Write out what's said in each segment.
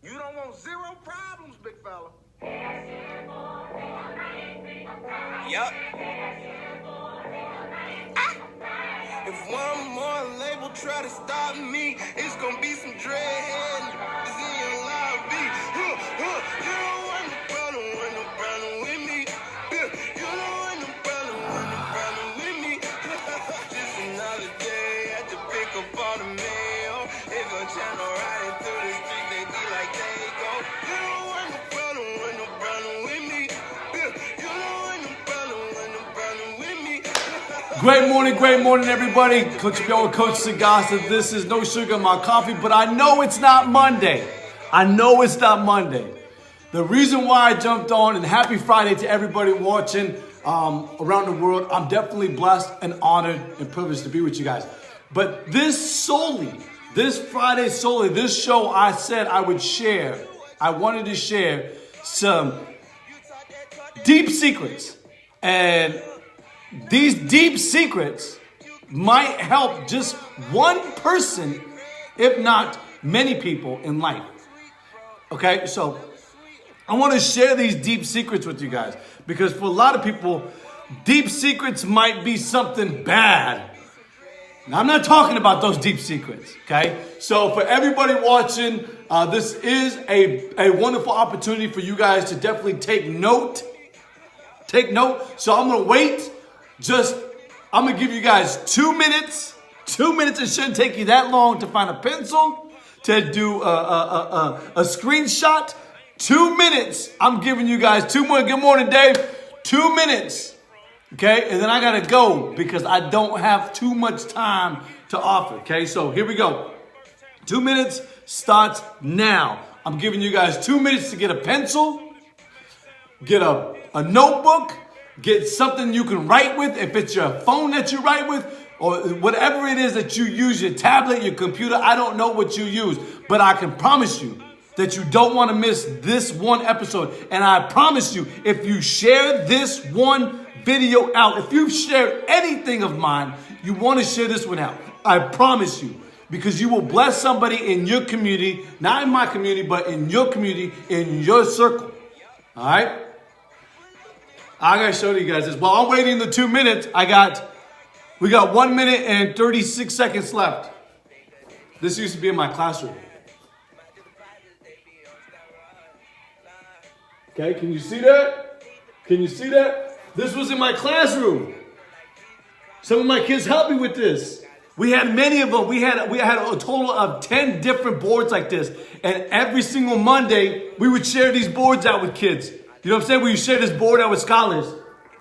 You don't want zero problems, big fella. Yup. If one more label try to stop me, it's gonna be some dread in your lobby. You don't want no problem with me. You don't want no problem with me. Just another day at the pick up on the mail. If a channel riding through the street, they be like they go. You don't want no problem with me. You don't want no problem with me. Great morning, everybody. Coach Bill, Coach Sagasta. This is No Sugar in My Coffee, but I know it's not Monday. The reason why I jumped on, and happy Friday to everybody watching around the world. I'm definitely blessed and honored and privileged to be with you guys. But this Friday solely, this show, I said I wanted to share some deep secrets. And these deep secrets might help just one person, if not many people in life. Okay, so I want to share these deep secrets with you guys because for a lot of people, deep secrets might be something bad. Now, I'm not talking about those deep secrets, okay? So for everybody watching, this is a wonderful opportunity for you guys to definitely take note. So I'm going to wait. I'm going to give you guys 2 minutes. 2 minutes. It shouldn't take you that long to find a pencil, to do a screenshot. 2 minutes. I'm giving you guys 2 more. Good morning, Dave. 2 minutes. Okay. And then I got to go because I don't have too much time to offer. Okay. So here we go. 2 minutes starts now. I'm giving you guys 2 minutes to get a pencil, get a notebook, get something you can write with. If it's your phone that you write with or whatever it is that you use, your tablet, your computer, I don't know what you use, but I can promise you that you don't want to miss this one episode. And I promise you, if you share this one video out, if you've shared anything of mine, you want to share this one out. I promise you, because you will bless somebody in your community, not in my community, but in your community, in your circle. All right? I gotta show you guys this. While I'm waiting the 2 minutes, we got 1 minute and 36 seconds left. This used to be in my classroom. Okay, can you see that? This was in my classroom. Some of my kids helped me with this. We had many of them. We had a total of 10 different boards like this. And every single Monday, we would share these boards out with kids. You know what I'm saying? We would share this board out with scholars.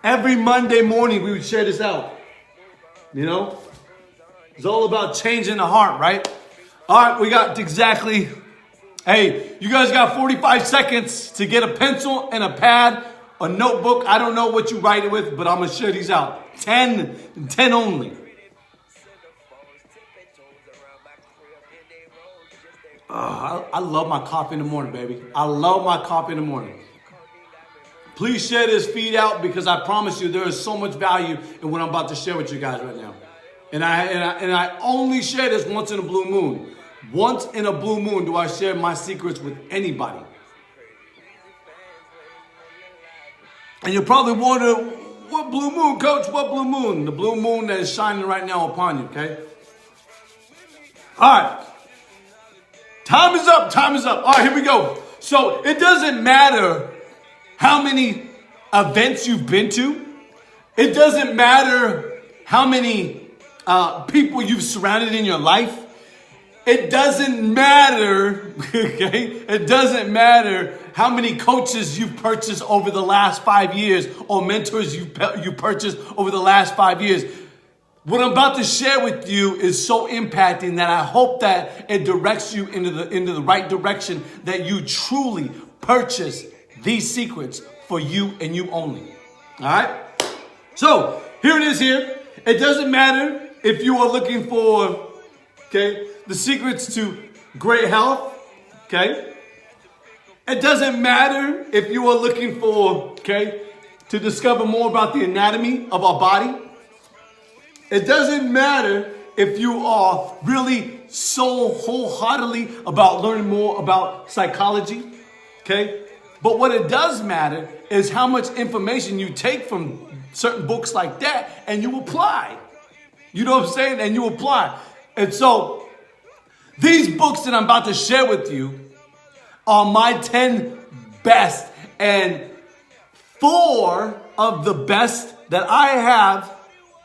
Every Monday morning, we would share this out. You know? It's all about changing the heart, right? All right, we got exactly... Hey, you guys got 45 seconds to get a pencil and a pad, a notebook. I don't know what you write it with, but I'm going to share these out. 10 only. Oh, I love my coffee in the morning, baby. I love my coffee in the morning. Please share this feed out because I promise you there is so much value in what I'm about to share with you guys right now. And I only share this once in a blue moon. Once in a blue moon do I share my secrets with anybody. And you're probably wondering, what blue moon, coach? What blue moon? The blue moon that is shining right now upon you, okay? All right. Time is up. All right, here we go. So it doesn't matter how many events you've been to. It doesn't matter how many people you've surrounded in your life. It doesn't matter, okay? It doesn't matter how many coaches you've purchased over the last 5 years or mentors you purchased over the last 5 years. What I'm about to share with you is so impacting that I hope that it directs you into the right direction, that you truly purchase these secrets for you and you only. All right? So here it is here. It doesn't matter if you are looking for, okay, the secrets to great health, okay? It doesn't matter if you are looking for, okay, to discover more about the anatomy of our body. It doesn't matter if you are really so wholeheartedly about learning more about psychology, okay? But what it does matter is how much information you take from certain books like that and you apply. You know what I'm saying? And you apply. And so these books that I'm about to share with you are my 10 best, and 4 of the best that I have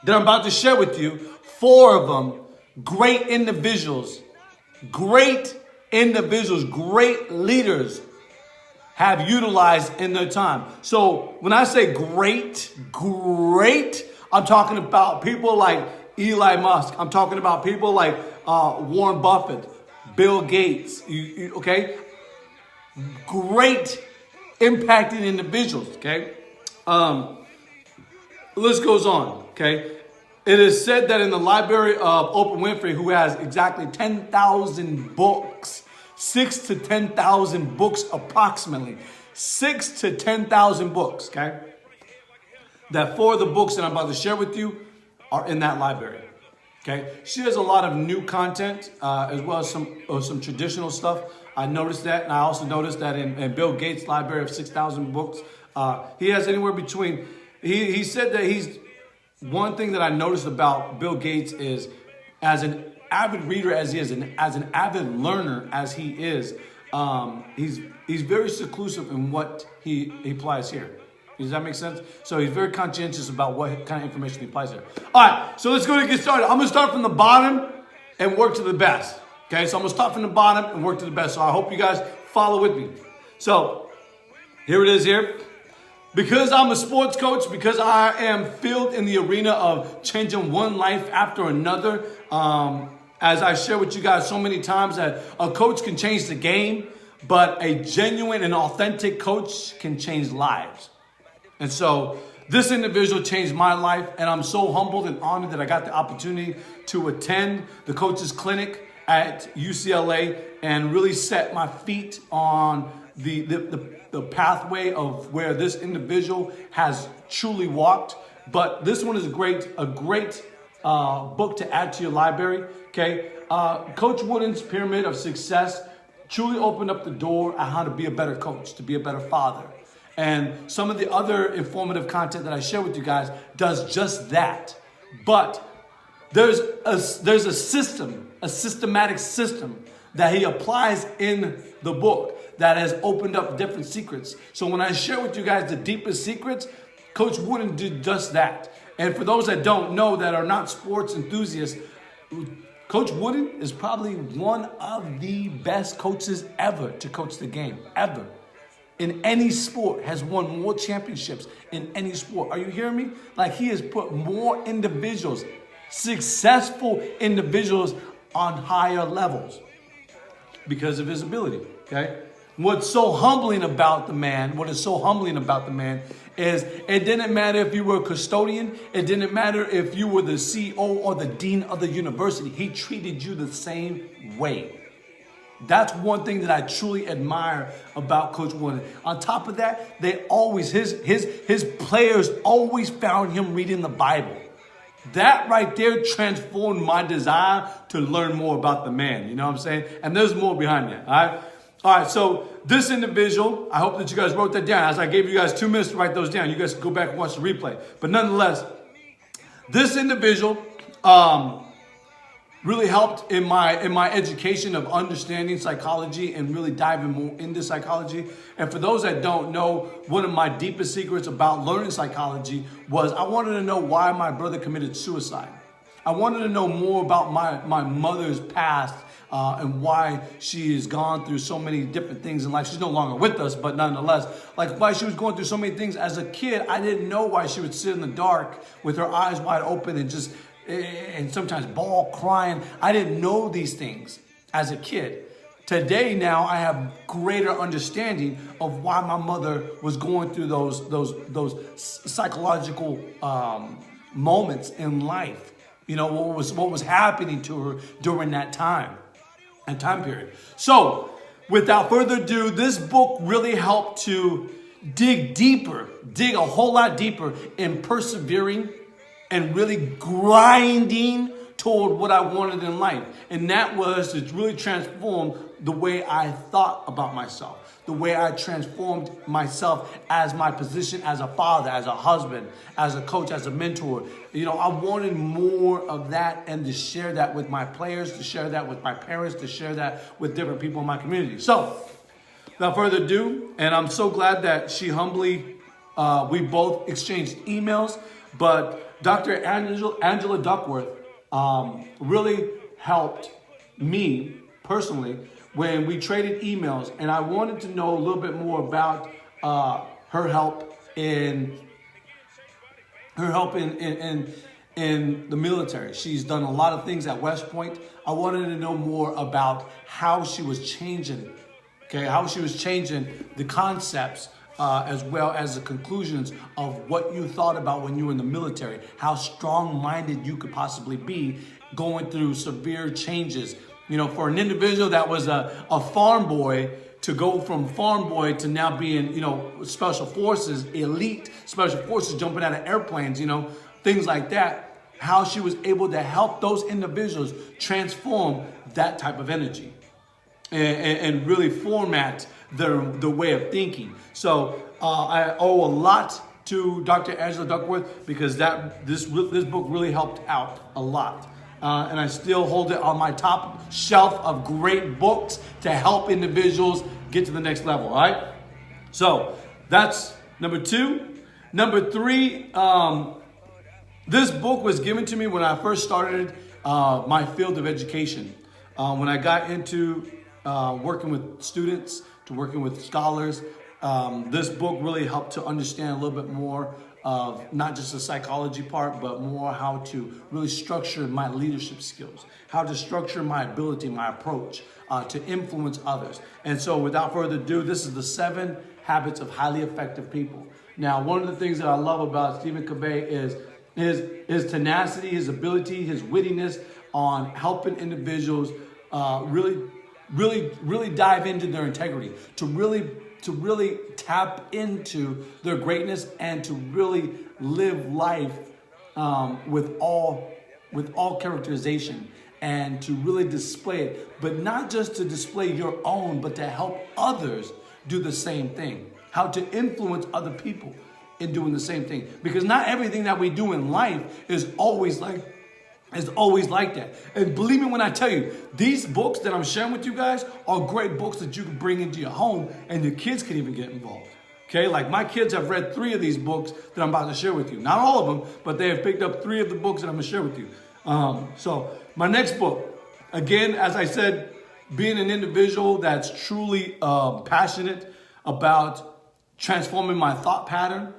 that I'm about to share with you, 4 of them, great individuals, great leaders have utilized in their time. So when I say great, I'm talking about people like Eli Musk. I'm talking about people like Warren Buffett, Bill Gates, okay? Great impacting individuals, okay? The list goes on, okay? It is said that in the library of Oprah Winfrey, who has exactly 10,000 books, 6 to 10,000 books approximately, 6 to 10,000 books, okay? That 4 of the books that I'm about to share with you are in that library, okay? She has a lot of new content as well as some traditional stuff. I noticed that, and I also noticed that in Bill Gates' library of 6,000 books, he has anywhere between, he said that one thing that I noticed about Bill Gates is, as an avid reader as he is, and as an avid learner as he is, he's very seclusive in what he applies here. Does that make sense? So he's very conscientious about what kind of information he applies here. All right, so let's go and get started. I'm going to start from the bottom and work to the best. Okay, so I'm going to start from the bottom and work to the best. So I hope you guys follow with me. So here it is here. Because I'm a sports coach, because I am filled in the arena of changing one life after another, as I share with you guys so many times, that a coach can change the game, but a genuine and authentic coach can change lives. And so this individual changed my life, and I'm so humbled and honored that I got the opportunity to attend the coaches clinic at UCLA and really set my feet on the pathway of where this individual has truly walked. But this one is a great book to add to your library. Okay, Coach Wooden's Pyramid of Success truly opened up the door on how to be a better coach, to be a better father. And some of the other informative content that I share with you guys does just that. But there's a systematic system that he applies in the book that has opened up different secrets. So when I share with you guys the deepest secrets, Coach Wooden did just that. And for those that don't know, that are not sports enthusiasts, Coach Wooden is probably one of the best coaches ever to coach the game, ever. In any sport, has won more championships in any sport. Are you hearing me? Like, he has put more individuals, successful individuals, on higher levels because of his ability, okay? What's so humbling about the man, is it didn't matter if you were a custodian, it didn't matter if you were the CEO or the dean of the university. He treated you the same way. That's one thing that I truly admire about Coach Wooden. On top of that, they always, his players always found him reading the Bible. That right there transformed my desire to learn more about the man. You know what I'm saying? And there's more behind that. All right. All right. So this individual, I hope that you guys wrote that down. As I gave you guys 2 minutes to write those down, you guys can go back and watch the replay. But nonetheless, this individual really helped in my education of understanding psychology and really diving more into psychology. And for those that don't know, one of my deepest secrets about learning psychology was I wanted to know why my brother committed suicide. I wanted to know more about my mother's past and why she has gone through so many different things in life. She's no longer with us, but nonetheless, like why she was going through so many things as a kid. I didn't know why she would sit in the dark with her eyes wide open and sometimes bawl crying. I didn't know these things as a kid. Today now I have greater understanding of why my mother was going through those psychological moments in life. You know, what was happening to her during that time and time period. So without further ado, this book really helped to dig a whole lot deeper in persevering and really grinding toward what I wanted in life. And that was to really transform the way I thought about myself, the way I transformed myself as my position as a father, as a husband, as a coach, as a mentor. I wanted more of that and to share that with my players, to share that with my parents, to share that with different people in my community. So, without further ado, and I'm so glad that she humbly, we both exchanged emails, but Dr. Angela Duckworth really helped me personally when we traded emails, and I wanted to know a little bit more about her help in the military. She's done a lot of things at West Point. I wanted to know more about how she was changing, how she was changing the concepts as well as the conclusions of what you thought about when you were in the military, how strong-minded you could possibly be going through severe changes. For an individual that was a farm boy to go from farm boy to now being, special forces, elite special forces, jumping out of airplanes, things like that, how she was able to help those individuals transform that type of energy and really format their way of thinking. So I owe a lot to Dr. Angela Duckworth because this book really helped out a lot. And I still hold it on my top shelf of great books to help individuals get to the next level, all right? So that's number 2. Number 3, this book was given to me when I first started my field of education. When I got into working with students, to working with scholars, this book really helped to understand a little bit more of not just the psychology part, but more how to really structure my leadership skills, how to structure my ability, my approach to influence others. And so without further ado, this is the 7 Habits of Highly Effective People. Now, one of the things that I love about Stephen Covey is his tenacity, his ability, his wittiness on helping individuals really dive into their integrity, to really tap into their greatness and to really live life with all characterization and to really display it, but not just to display your own, but to help others do the same thing. How to influence other people in doing the same thing. Because not everything that we do in life is always like that. And believe me when I tell you, these books that I'm sharing with you guys are great books that you can bring into your home and your kids can even get involved. Okay, like my kids have read 3 of these books that I'm about to share with you. Not all of them, but they have picked up 3 of the books that I'm going to share with you. So my next book, again, as I said, being an individual that's truly passionate about transforming my thought pattern.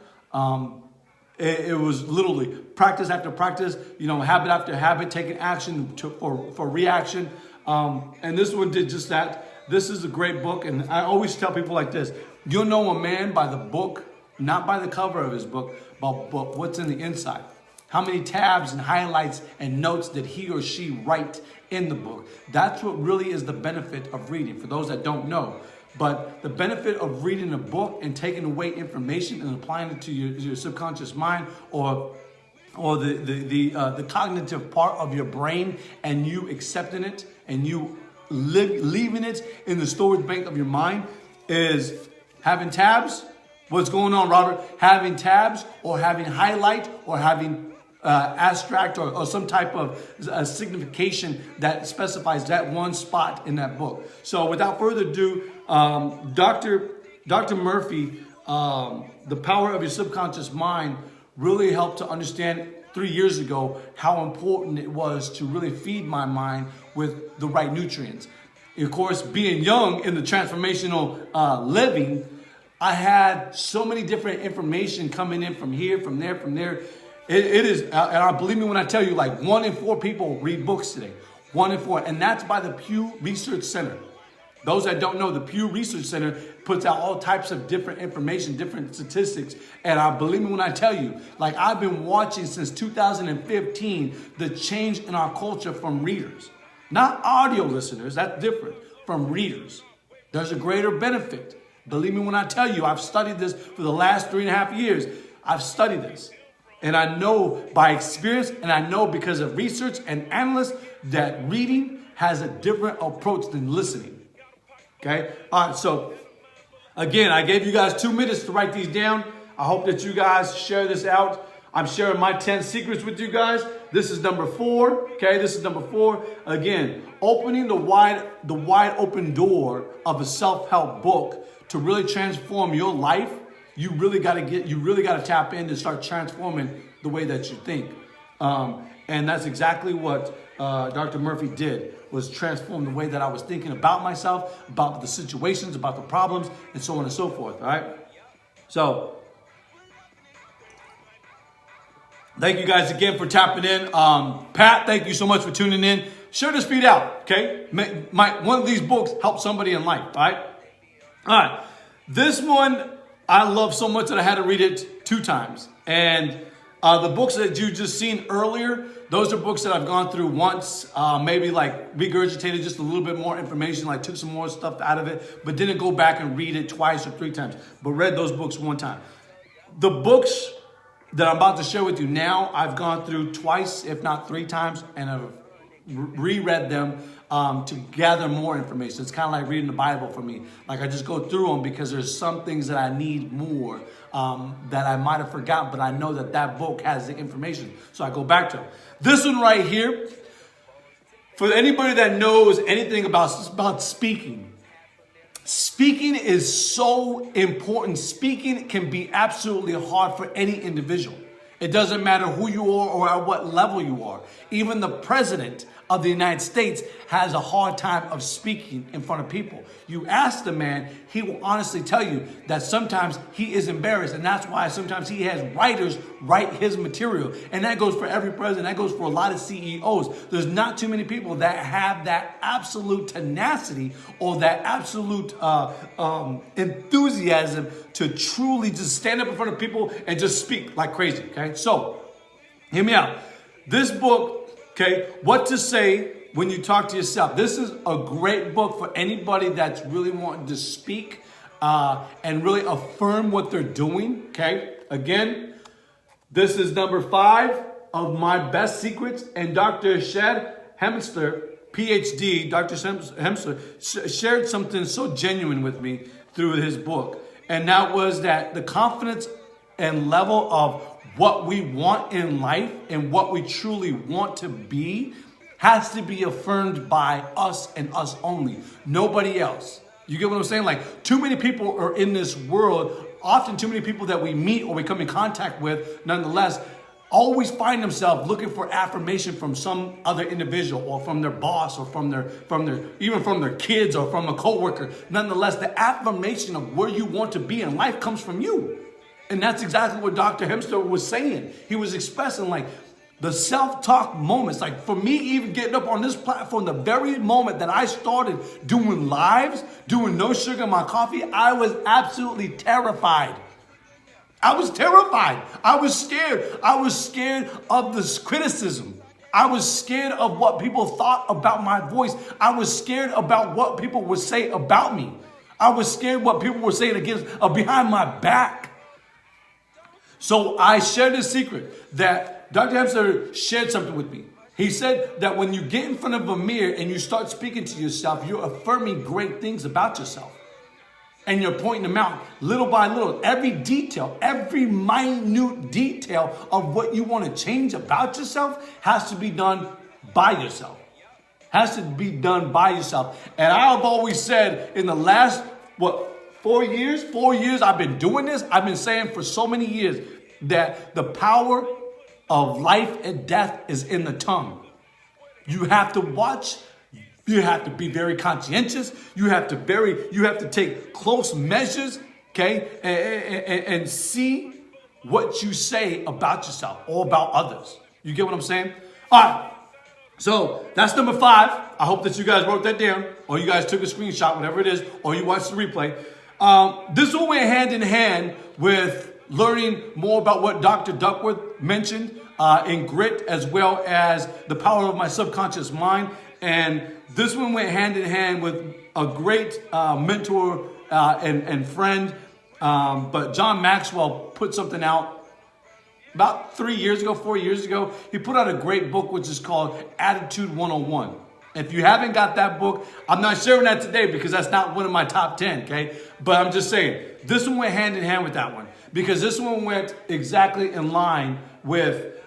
It was literally practice after practice, habit after habit, taking action for reaction. And this one did just that. This is a great book. And I always tell people like this: you'll know a man by the book, not by the cover of his book, but what's in the inside. How many tabs and highlights and notes did he or she write in the book? That's what really is the benefit of reading, for those that don't know. But the benefit of reading a book and taking away information and applying it to your subconscious mind or the cognitive part of your brain, and you accepting it and you leaving it in the storage bank of your mind, is having tabs. What's going on, Robert? Having tabs or having highlight or having abstract or some type of signification that specifies that one spot in that book. So without further ado, Dr. Murphy, The Power of Your Subconscious Mind, really helped to understand 3 years ago how important it was to really feed my mind with the right nutrients. Of course, being young in the transformational living, I had so many different information coming in from here, from there. It is, and believe me when I tell you, like 1 in 4 people read books today. 1 in 4, and that's by the Pew Research Center. Those that don't know, the Pew Research Center puts out all types of different information, different statistics. And believe me when I tell you, like I've been watching since 2015, the change in our culture from readers. Not audio listeners, that's different, from readers. There's a greater benefit. Believe me when I tell you, I've studied this for the last 3.5 years. I've studied this. And I know by experience, and I know because of research and analysts, that reading has a different approach than listening. Okay? All right, so again, I gave you guys 2 minutes to write these down. I hope that you guys share this out. I'm sharing my 10 secrets with you guys. This is number 4. Okay, this is number 4. Again, opening the wide open door of a self-help book to really transform your life. You really got to tap in and start transforming the way that you think. And that's exactly what Dr. Murphy did, was transform the way that I was thinking about myself, about the situations, about the problems, and so on and so forth. All right. So thank you guys again for tapping in. Pat, thank you so much for tuning in. Share this feed out, okay? One of these books help somebody in life, all right? All right. This one I love so much that I had to read it 2 times. And the books that you just seen earlier, those are books that I've gone through once, maybe like regurgitated just a little bit more information, like took some more stuff out of it, but didn't go back and read it twice or 3 times, but read those books 1 time. The books that I'm about to share with you now, I've gone through twice, if not 3 times, and I've reread them to gather more information. It's kind of like reading the Bible for me. Like I just go through them because there's some things that I need more that I might have forgotten, but I know that that book has the information. So I go back to them. This one right here, for anybody that knows anything about speaking, speaking is so important. Speaking can be absolutely hard for any individual. It doesn't matter who you are or at what level you are. Even the president of the United States has a hard time of speaking in front of people. You ask the man, he will honestly tell you that sometimes he is embarrassed, and that's why sometimes he has writers write his material. And that goes for every president. That goes for a lot of CEOs. There's not too many people that have that absolute tenacity or that absolute enthusiasm to truly just stand up in front of people and just speak like crazy, okay? So, hear me out. This book, okay, What to Say When You Talk to Yourself. This is a great book for anybody that's really wanting to speak and really affirm what they're doing, okay? Again, this is number 5 of my best secrets, and Dr. Shad Hemster, PhD, Dr. Hemster, shared something so genuine with me through his book, and that was that the confidence and level of what we want in life and what we truly want to be has to be affirmed by us and us only, nobody else. You get what I'm saying? Like, too many people are in this world, often too many people that we meet or we come in contact with, nonetheless, always find themselves looking for affirmation from some other individual or from their boss or from their even from their kids or from a coworker. Nonetheless, the affirmation of where you want to be in life comes from you. And that's exactly what Dr. Hemster was saying. He was expressing like the self-talk moments. Like for me, even getting up on this platform, the very moment that I started doing lives, doing no sugar in my coffee, I was absolutely terrified. I was terrified. I was scared. I was scared of this criticism. I was scared of what people thought about my voice. I was scared about what people would say about me. I was scared what people were saying behind my back. So I shared this secret that Dr. Hemster shared something with me. He said that when you get in front of a mirror and you start speaking to yourself, you're affirming great things about yourself. And you're pointing them out little by little. Every detail, every minute detail of what you want to change about yourself has to be done by yourself. Has to be done by yourself. And I've always said in the last, 4 years? 4 years I've been doing this. I've been saying for so many years that the power of life and death is in the tongue. You have to watch. You have to be very conscientious. You have to take close measures, okay, and see what you say about yourself or about others. You get what I'm saying? All right. So that's number 5. I hope that you guys wrote that down, or you guys took a screenshot, whatever it is, or you watched the replay. This one went hand in hand with learning more about what Dr. Duckworth mentioned in Grit, as well as the power of my subconscious mind. And this one went hand in hand with a great mentor and friend. But John Maxwell put something out about 4 years ago, he put out a great book, which is called Attitude 101. If you haven't got that book, I'm not sharing that today because that's not one of my top 10, okay? But I'm just saying, this one went hand in hand with that one because this one went exactly in line with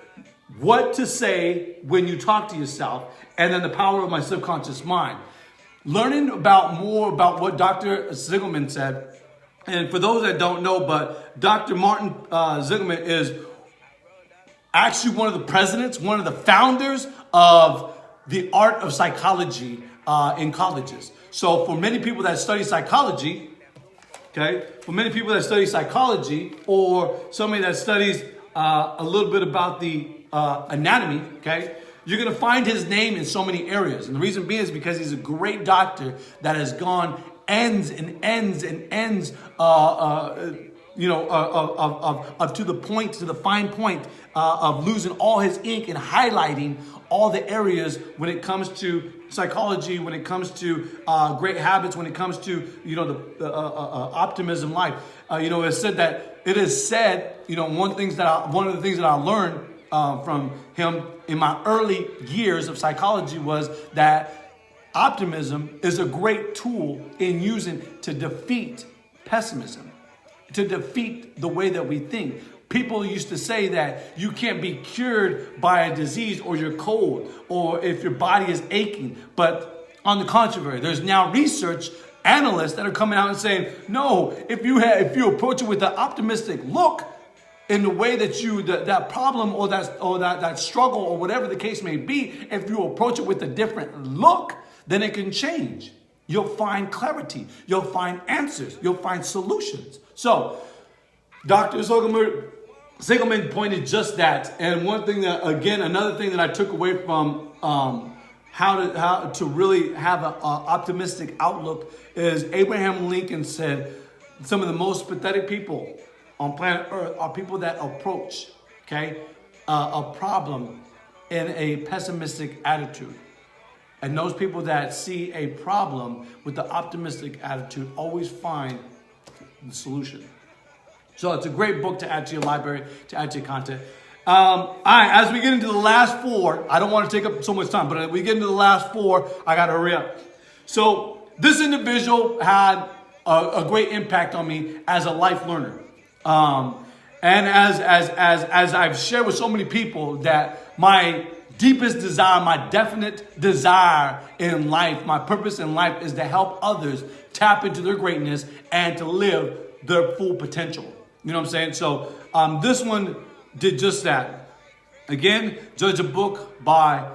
what to say when you talk to yourself and then the power of my subconscious mind. Learning more about what Dr. Ziegelman said, and for those that don't know, but Dr. Martin Ziegelman is actually one of the presidents, one of the founders of the art of psychology in colleges. So for many people that study psychology, okay, or somebody that studies a little bit about the anatomy, okay, you're going to find his name in so many areas. And the reason being is because he's a great doctor that has gone ends and ends and ends, to the point, to the fine point of losing all his ink and highlighting all the areas when it comes to psychology, when it comes to great habits, when it comes to, the optimism life. It is said, one of the things that I learned from him in my early years of psychology was that optimism is a great tool in using to defeat pessimism, to defeat the way that we think. People used to say that you can't be cured by a disease or you're cold or if your body is aching. But on the contrary, there's now research analysts that are coming out and saying, no, if you approach it with an optimistic look, in the way that that problem or that struggle or whatever the case may be, if you approach it with a different look, then it can change. You'll find clarity. You'll find answers. You'll find solutions. So, Dr. Ziegelman pointed just that. And another thing that I took away from how to really have an optimistic outlook is Abraham Lincoln said, some of the most pathetic people on planet Earth are people that approach, a problem in a pessimistic attitude. And those people that see a problem with the optimistic attitude always find the solution. So it's a great book to add to your library, to add to your content. All right, as we get into the last four, I don't want to take up so much time, but as we get into the last four, I got to hurry up. So this individual had a great impact on me as a life learner. And as I've shared with so many people that my deepest desire, my definite desire in life, my purpose in life is to help others tap into their greatness and to live their full potential. You know what I'm saying? So this one did just that. Again, judge a book by,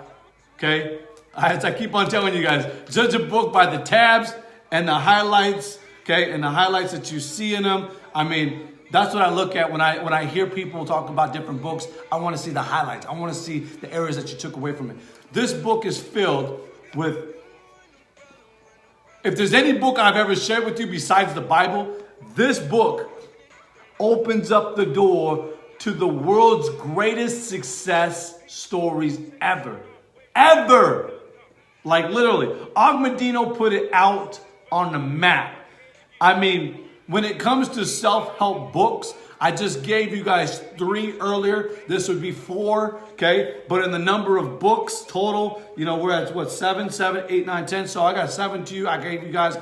as I keep on telling you guys, judge a book by the tabs and the highlights, and the highlights that you see in them. I mean, that's what I look at when I hear people talk about different books. I want to see the highlights. I want to see the areas that you took away from it. This book is filled with, if there's any book I've ever shared with you besides the Bible, this book opens up the door to the world's greatest success stories ever. Ever! Like literally. Og Medino put it out on the map. I mean, when it comes to self-help books, I just gave you guys 3 earlier. This would be 4, But in the number of books total, we're at 7, 8, 9, 10. So I got 7 to you. I gave you guys.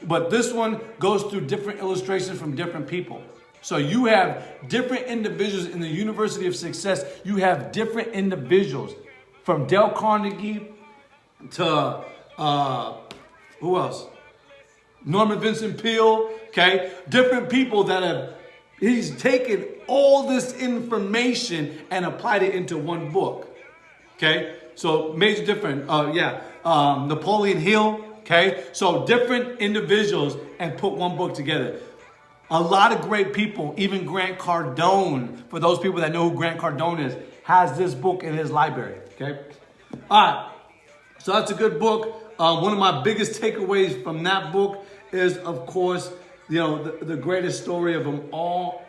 But this one goes through different illustrations from different people. So you have different individuals in the University of Success. You have different individuals from Dale Carnegie to, who else? Norman Vincent Peale, different people that he's taken all this information and applied it into one book, So major different, Napoleon Hill, So different individuals and put one book together. A lot of great people, even Grant Cardone, for those people that know who Grant Cardone is, has this book in his library, All right, so that's a good book. One of my biggest takeaways from that book is, of course, the greatest story of them all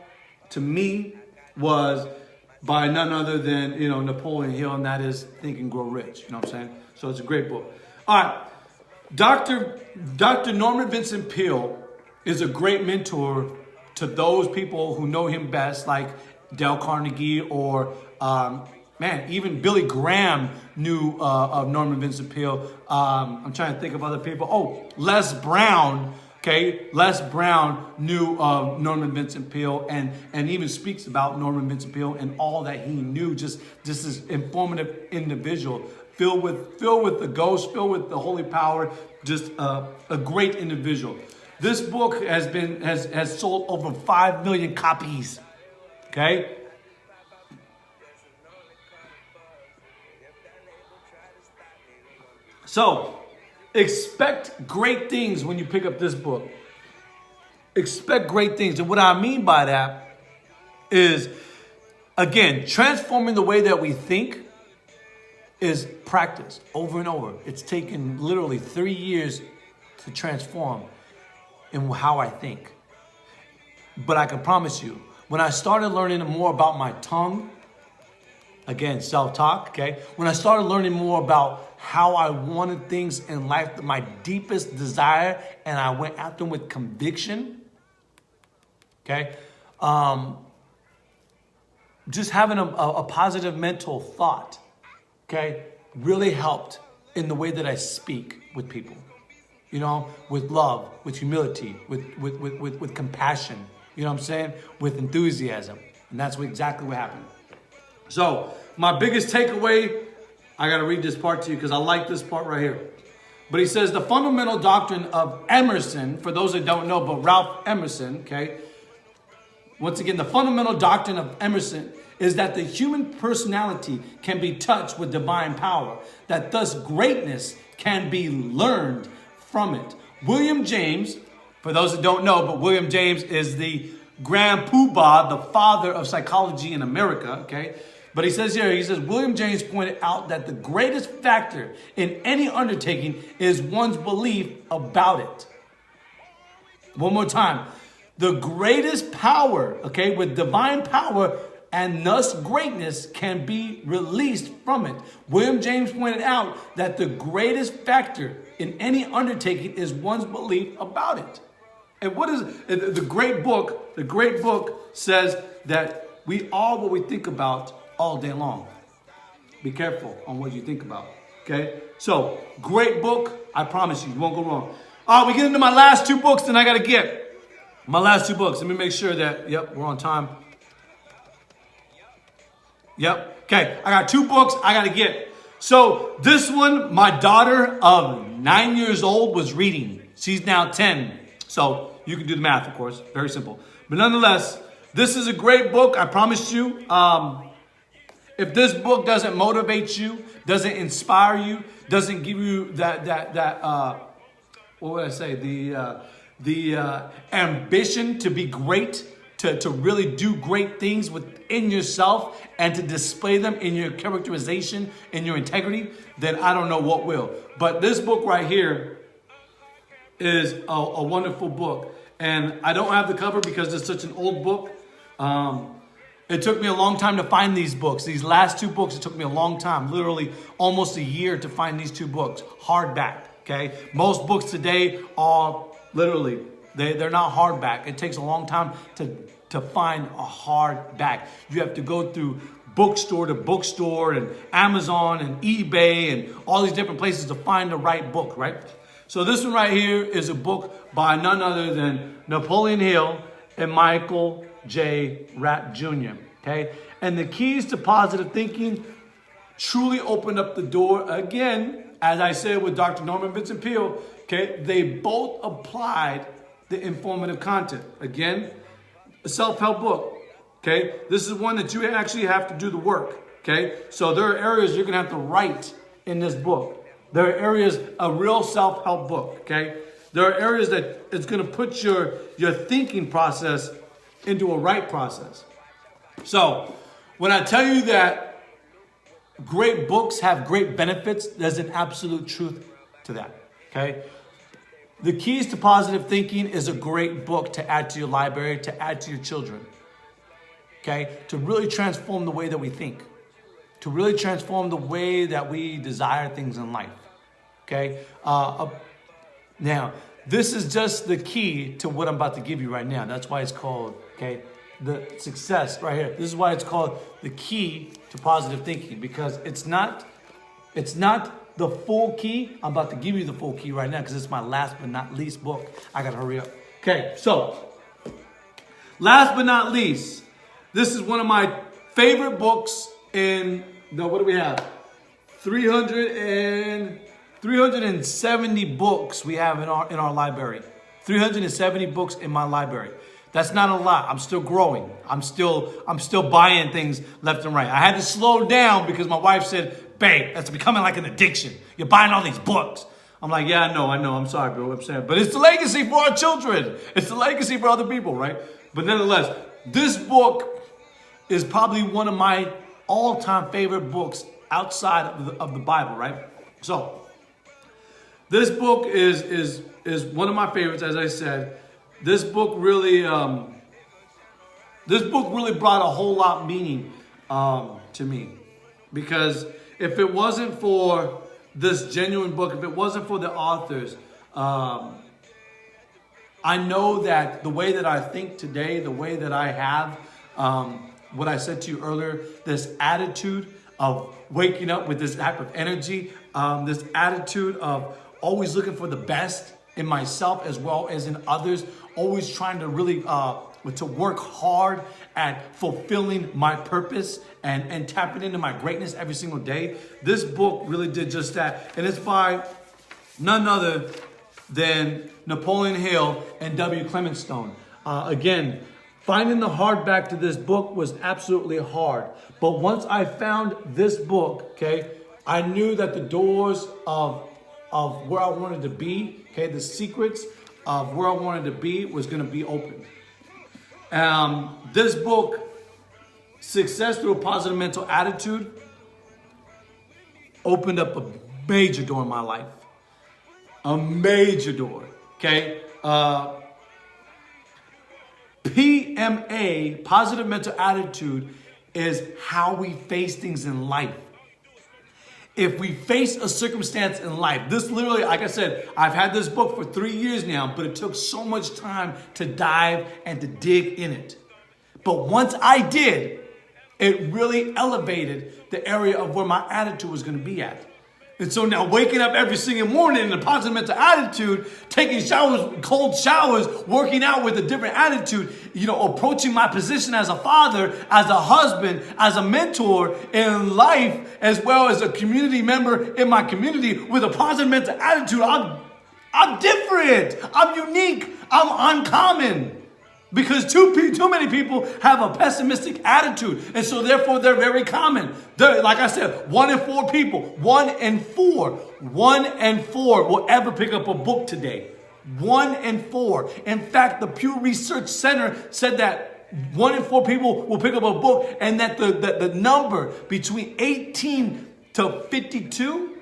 to me was by none other than, Napoleon Hill, and that is Think and Grow Rich. You know what I'm saying? So it's a great book. All right. Dr. Norman Vincent Peale is a great mentor to those people who know him best, like Dale Carnegie or, even Billy Graham knew of Norman Vincent Peale. I'm trying to think of other people. Oh, Les Brown. Okay, Les Brown knew of Norman Vincent Peale and even speaks about Norman Vincent Peale and all that he knew. Just this informative individual, filled with the ghost, filled with the holy power. Just a great individual. This book has sold over 5 million copies. Okay. So, expect great things when you pick up this book. Expect great things. And what I mean by that is, again, transforming the way that we think is practice over and over. It's taken literally 3 years to transform in how I think. But I can promise you, when I started learning more about my tongue, again, self-talk, okay? When I started learning more about how I wanted things in life, my deepest desire, and I went after them with conviction, okay? Just having a positive mental thought, okay, really helped in the way that I speak with people. You know, with love, with humility, with compassion, you know what I'm saying? With enthusiasm. And that's exactly what happened. So, my biggest takeaway, I got to read this part to you because I like this part right here. But he says, the fundamental doctrine of Emerson, for those that don't know, but Ralph Emerson, okay? Once again, the fundamental doctrine of Emerson is that the human personality can be touched with divine power, that thus greatness can be learned from it. William James, for those that don't know, but William James is the grand poobah, the father of psychology in America, okay? But he says here, William James pointed out that the greatest factor in any undertaking is one's belief about it. One more time. The greatest power, okay, with divine power and thus greatness can be released from it. William James pointed out that the greatest factor in any undertaking is one's belief about it. And what is the great book? The great book says that we are what we think about all day long. Be careful on what you think about. Okay? So, great book. I promise you won't go wrong. All right, we get into my last 2 books, and I got to get my last 2 books. Let me make sure that, yep, we're on time. Yep. Okay, I got 2 books I got to get. So, this one, my daughter of 9 years old was reading. She's now 10. So, you can do the math, of course. Very simple. But nonetheless, this is a great book. I promise you. If this book doesn't motivate you, doesn't inspire you, doesn't give you what would I say? The ambition to be great, to really do great things within yourself and to display them in your characterization, in your integrity, then I don't know what will. But this book right here is a wonderful book. And I don't have the cover because it's such an old book. It took me a long time to find these books. These last 2 books, it took me a long time, literally almost a year to find these 2 books, hardback, okay? Most books today are literally, they're not hardback. It takes a long time to find a hardback. You have to go through bookstore to bookstore and Amazon and eBay and all these different places to find the right book, right? So this one right here is a book by none other than Napoleon Hill and Michael J. Rapp Jr., okay? And the keys to positive thinking truly opened up the door. Again, as I said with Dr. Norman Vincent Peale, okay, they both applied the informative content. Again, a self-help book, okay? This is one that you actually have to do the work, okay? So there are areas you're going to have to write in this book. There are areas, a real self-help book, okay? There are areas that it's going to put your thinking process into a right process. So, when I tell you that great books have great benefits, there's an absolute truth to that, okay? The Keys to Positive Thinking is a great book to add to your library, to add to your children, okay? To really transform the way that we think, to really transform the way that we desire things in life, okay? Now, this is just the key to what I'm about to give you right now. That's why it's called, okay, the success right here. This is why it's called the key to positive thinking, because it's not the full key. I'm about to give you the full key right now because it's my last but not least book. I gotta hurry up. Okay, so last but not least, this is one of my favorite books in the, what do we have? 370 books we have in our library. 370 books in my library. That's not a lot. I'm still growing. I'm still buying things left and right. I had to slow down because my wife said, babe, that's becoming like an addiction. You're buying all these books. I'm like, yeah, I know. I'm sorry, bro. I'm saying, but it's the legacy for our children. It's the legacy for other people, right? But nonetheless, this book is probably one of my all-time favorite books outside of the Bible, right? So this book is one of my favorites, as I said. This book really brought a whole lot of meaning to me, because if it wasn't for this genuine book, if it wasn't for the authors, I know that the way that I think today, the way that I have, what I said to you earlier, this attitude of waking up with this type of energy, this attitude of always looking for the best in myself as well as in others, always trying to really to work hard at fulfilling my purpose and tapping into my greatness every single day. This book really did just that. And it's by none other than Napoleon Hill and W. Clement Stone. Again, finding the hardback to this book was absolutely hard. But once I found this book, okay, I knew that the doors of where I wanted to be, okay, the secrets of where I wanted to be was going to be opened. This book, Success Through a Positive Mental Attitude, opened up a major door in my life. A major door, okay? PMA, Positive Mental Attitude, is how we face things in life. If we face a circumstance in life, this literally, like I said, I've had this book for 3 years now, but it took so much time to dive and to dig in it. But once I did, it really elevated the area of where my attitude was going to be at. And so now waking up every single morning in a positive mental attitude, taking showers, cold showers, working out with a different attitude, approaching my position as a father, as a husband, as a mentor in life, as well as a community member in my community with a positive mental attitude. I'm different. I'm unique. I'm uncommon. Because too many people have a pessimistic attitude. And so therefore they're very common. Like I said, 1 in 4 people, 1 in 4 will ever pick up a book today. 1 in 4. In fact, the Pew Research Center said that 1 in 4 people will pick up a book, and that the number between 18 to 52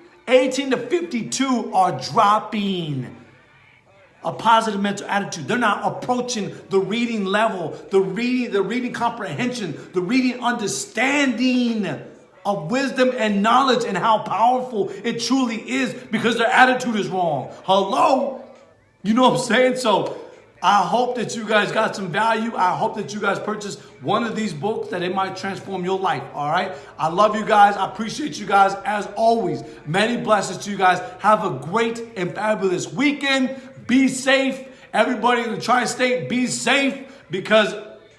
are dropping. A positive mental attitude. They're not approaching the reading level, the reading comprehension, the reading understanding of wisdom and knowledge and how powerful it truly is, because their attitude is wrong. Hello? You know what I'm saying? So I hope that you guys got some value. I hope that you guys purchase one of these books, that it might transform your life. All right. I love you guys. I appreciate you guys as always. Many blessings to you guys. Have a great and fabulous weekend. Be safe. Everybody in the tri-state, be safe, because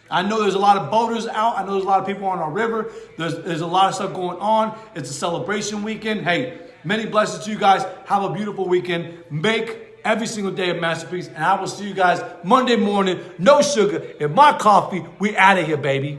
I know there's a lot of boaters out. I know there's a lot of people on our river. There's a lot of stuff going on. It's a celebration weekend. Hey, many blessings to you guys. Have a beautiful weekend. Make every single day a masterpiece. And I will see you guys Monday morning. No sugar in my coffee. We out of here, baby.